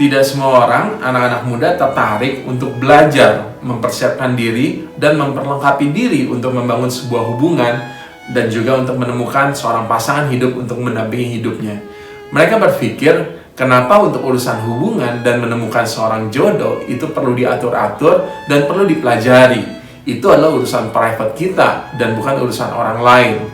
Tidak semua orang, anak-anak muda tertarik untuk belajar, mempersiapkan diri, dan memperlengkapi diri untuk membangun sebuah hubungan, dan juga untuk menemukan seorang pasangan hidup untuk mendampingi hidupnya. Mereka berpikir, kenapa untuk urusan hubungan dan menemukan seorang jodoh itu perlu diatur-atur dan perlu dipelajari. Itu adalah urusan private kita dan bukan urusan orang lain.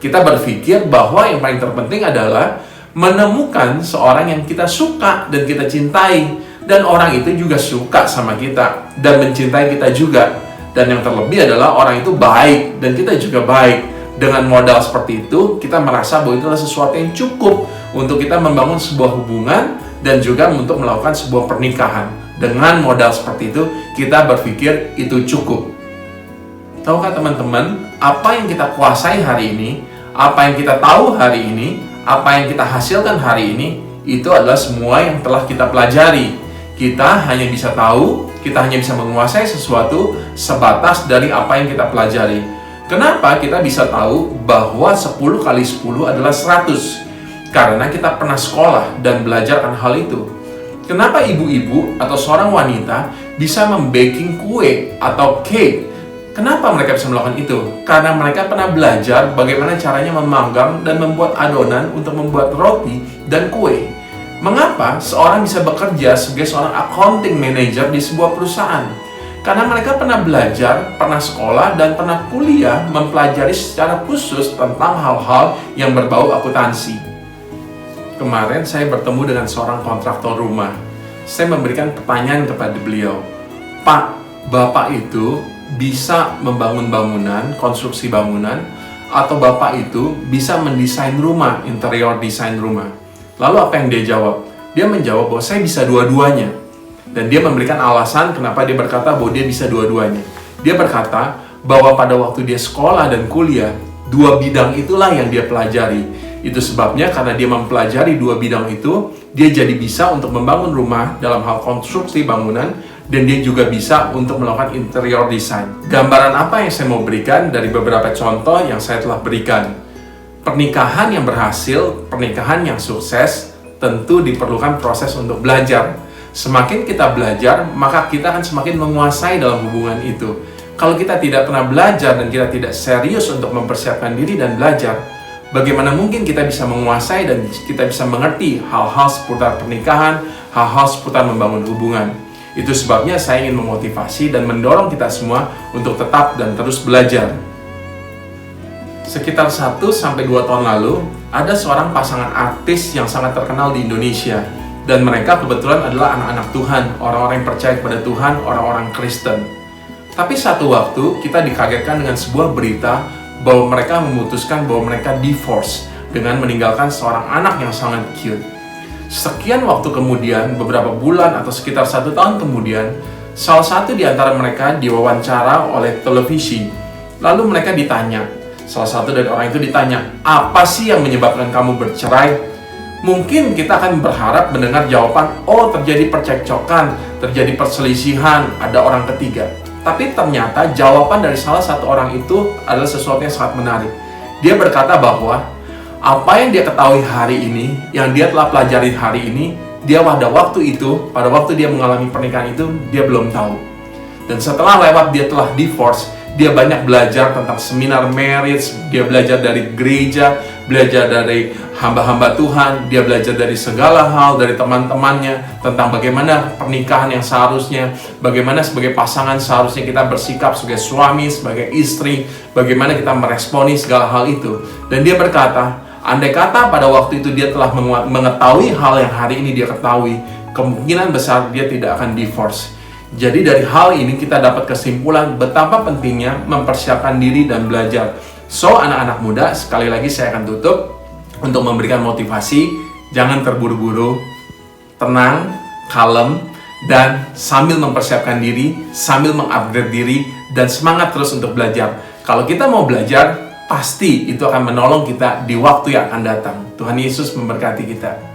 Kita berpikir bahwa yang paling terpenting adalah menemukan seorang yang kita suka dan kita cintai, dan orang itu juga suka sama kita dan mencintai kita juga, dan yang terlebih adalah orang itu baik dan kita juga baik. Dengan modal seperti itu, kita merasa bahwa itu adalah sesuatu yang cukup untuk kita membangun sebuah hubungan dan juga untuk melakukan sebuah pernikahan. Dengan modal seperti itu, kita berpikir itu cukup. Tahukah teman-teman, apa yang kita kuasai hari ini, apa yang kita tahu hari ini, apa yang kita hasilkan hari ini, itu adalah semua yang telah kita pelajari. Kita hanya bisa tahu, kita hanya bisa menguasai sesuatu sebatas dari apa yang kita pelajari. Kenapa kita bisa tahu bahwa 10 kali 10 adalah 100? Karena kita pernah sekolah dan belajar akan hal itu. Kenapa ibu-ibu atau seorang wanita bisa membaking kue atau cake? Kenapa mereka bisa melakukan itu? Karena mereka pernah belajar bagaimana caranya memanggang dan membuat adonan untuk membuat roti dan kue. Mengapa seorang bisa bekerja sebagai seorang accounting manager di sebuah perusahaan? Karena mereka pernah belajar, pernah sekolah, dan pernah kuliah mempelajari secara khusus tentang hal-hal yang berbau akuntansi. Kemarin saya bertemu dengan seorang kontraktor rumah. Saya memberikan pertanyaan kepada beliau, "Pak, Bapak itu bisa membangun bangunan, konstruksi bangunan, atau Bapak itu bisa mendesain rumah, interior desain rumah?" Lalu apa yang dia jawab? Dia menjawab bahwa saya bisa dua-duanya. Dan dia memberikan alasan kenapa dia berkata bahwa dia bisa dua-duanya. Dia berkata bahwa pada waktu dia sekolah dan kuliah, dua bidang itulah yang dia pelajari. Itu sebabnya karena dia mempelajari dua bidang itu, dia jadi bisa untuk membangun rumah dalam hal konstruksi bangunan, dan dia juga bisa untuk melakukan interior design. Gambaran apa yang saya mau berikan dari beberapa contoh yang saya telah berikan? Pernikahan yang berhasil, pernikahan yang sukses, tentu diperlukan proses untuk belajar. Semakin kita belajar, maka kita akan semakin menguasai dalam hubungan itu. Kalau kita tidak pernah belajar dan kita tidak serius untuk mempersiapkan diri dan belajar, bagaimana mungkin kita bisa menguasai dan kita bisa mengerti hal-hal seputar pernikahan, hal-hal seputar membangun hubungan. Itu sebabnya saya ingin memotivasi dan mendorong kita semua untuk tetap dan terus belajar. Sekitar 1-2 tahun lalu, ada seorang pasangan artis yang sangat terkenal di Indonesia. Dan mereka kebetulan adalah anak-anak Tuhan, orang-orang yang percaya kepada Tuhan, orang-orang Kristen. Tapi satu waktu kita dikagetkan dengan sebuah berita bahwa mereka memutuskan bahwa mereka divorce dengan meninggalkan seorang anak yang sangat cute. Sekian waktu kemudian, beberapa bulan atau sekitar 1 tahun kemudian, salah satu di antara mereka diwawancara oleh televisi. Lalu mereka ditanya, salah satu dari orang itu ditanya, "Apa sih yang menyebabkan kamu bercerai?" Mungkin kita akan berharap mendengar jawaban, "Oh, terjadi percekcokan, terjadi perselisihan, ada orang ketiga." Tapi ternyata jawaban dari salah satu orang itu adalah sesuatu yang sangat menarik. Dia berkata bahwa apa yang dia ketahui hari ini, yang dia telah pelajari hari ini, dia pada waktu itu, pada waktu dia mengalami pernikahan itu, dia belum tahu. Dan setelah lewat dia telah divorce, dia banyak belajar tentang seminar marriage, dia belajar dari gereja, belajar dari hamba-hamba Tuhan, dia belajar dari segala hal, dari teman-temannya, tentang bagaimana pernikahan yang seharusnya, bagaimana sebagai pasangan seharusnya kita bersikap sebagai suami, sebagai istri, bagaimana kita meresponi segala hal itu. Dan dia berkata, andai kata pada waktu itu dia telah mengetahui hal yang hari ini dia ketahui, kemungkinan besar dia tidak akan divorce. Jadi dari hal ini kita dapat kesimpulan betapa pentingnya mempersiapkan diri dan belajar. So, anak-anak muda, sekali lagi saya akan tutup untuk memberikan motivasi. Jangan terburu-buru, tenang, kalem, dan sambil mempersiapkan diri, sambil mengupgrade diri, dan semangat terus untuk belajar. Kalau kita mau belajar, pasti itu akan menolong kita di waktu yang akan datang. Tuhan Yesus memberkati kita.